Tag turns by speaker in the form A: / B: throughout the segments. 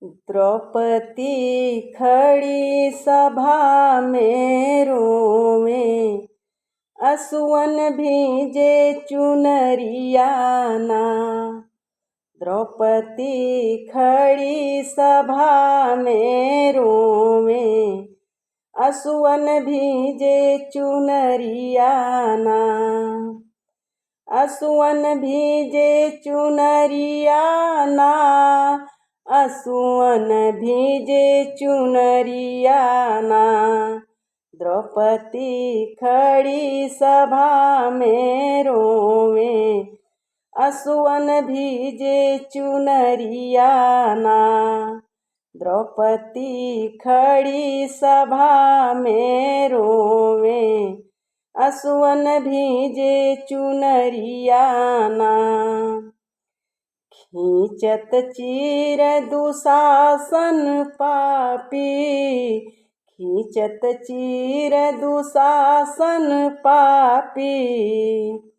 A: द्रौपदी खड़ी सभा में रोवें, असुवन भीजे चुनरियाना। द्रौपदी खड़ी सभा में रोवें, असुवन भीजे चुनरियाना। असुवन भीजे चुनरियाना, असुवन भीजे चुनरियाना। द्रौपदी खड़ी सभा में रोवें, असुवन भीजे चुनरियाना। द्रौपदी खड़ी सभा में रोवें, असुवन भीजे चुनरियाना। खींचत चीर दुशासन पापी, खींचत चीर दुशासन पापी।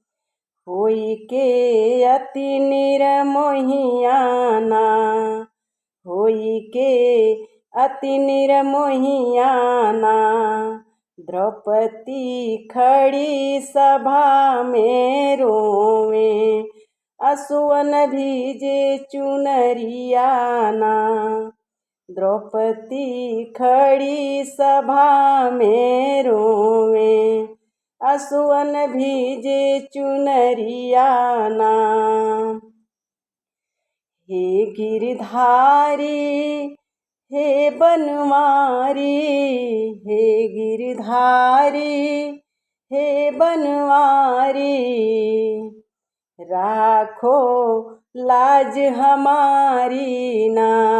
A: होई के अति निर्मोहियाना, होई के अति निर्मोहियाना। द्रौपदी खड़ी सभा में रोवें, असुवन भीजे चुनरियाना। द्रौपदी खड़ी सभा में रोवें, असुवन भीजे चुनरियाना। हे गिरधारी हे बनवारी, हे गिरधारी हे बनवारी। राखो लाज हमारी ना,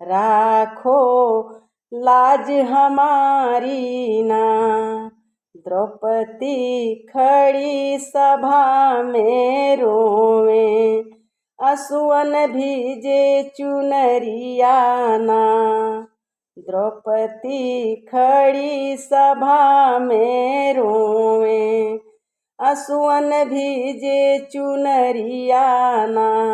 A: राखो लाज हमारी ना। द्रौपदी खड़ी सभा में रोवें, असुवन भीजे चुनरियाना। द्रौपदी खड़ी सभा में रोवें, असुवन भीजे चुनरियाना।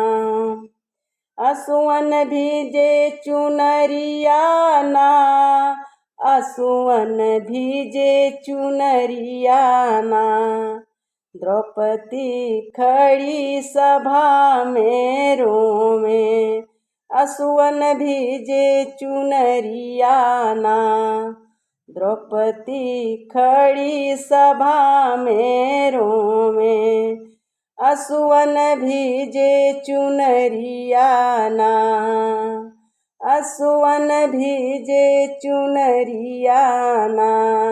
A: असुवन भीजे चुनरियाना, असुवन भीजे चुनरियाना। द्रौपदी खड़ी सभा में रोवें, असुवन भीजे चुनरियाना। द्रौपदी खड़ी सभा में रोवें, असुवन भीजे चुनरियाना। असुवन भीजे चुनरियाना।